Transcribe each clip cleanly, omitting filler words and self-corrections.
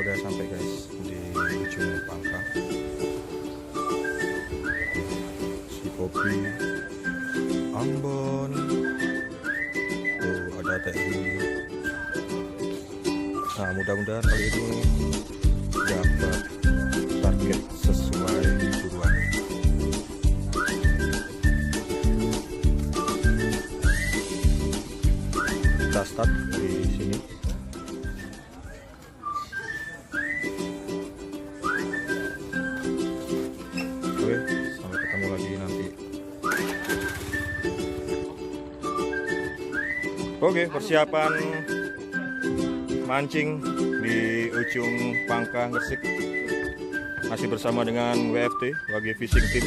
udah sampai guys di ujung pangkah. Si kopi, Ambon, tuh ada teh. Nah, mudah-mudahan kali ini dapat target sesuai buruan. Kita start di sini. Oke, sampai ketemu lagi nanti. Oke, persiapan mancing di ujung Pangkah Gresik. Masih bersama dengan WFT Fishing Team.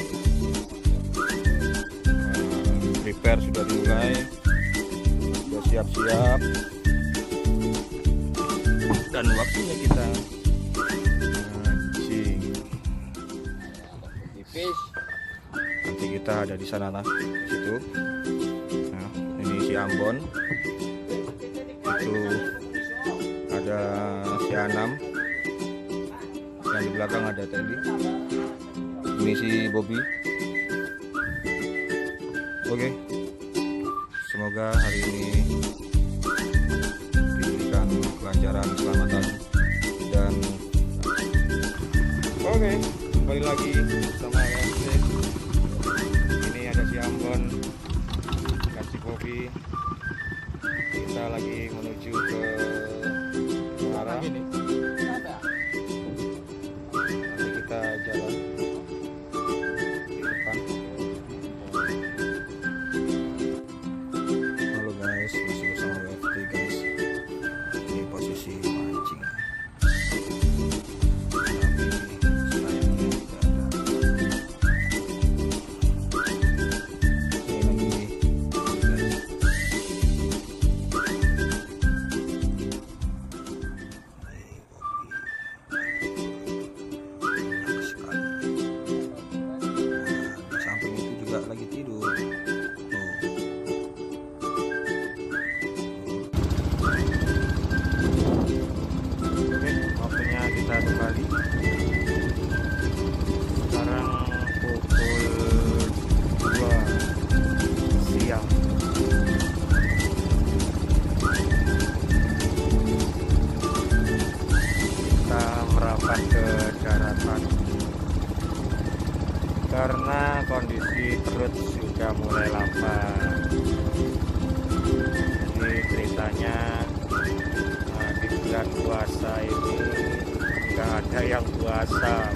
Prepare sudah dimulai, sudah siap-siap, dan waktunya kita mancing. Nanti kita ada di sana lah, di situ. Nah, ini si Ambon. Itu ada si Anam, yang di belakang ada Teddy, ini si Bobby. Oke, semoga hari ini diberikan kelancaran, keselamatan, dan oke, kembali lagi bersama WFT. Ini ada si Ambon, ada si Bobby. Kita lagi menuju ke muara. Nanti kita jalan di depan. Halo guys, masih bersama WFT guys. Ini posisi mancing. Lagi tidur. Oke, waktunya kita kembali. Sekarang pukul 2 siang. Kita merapat ke daratan karena kondisi perut sudah mulai lapar. Jadi ceritanya di bulan puasa ini nggak ada yang puasa.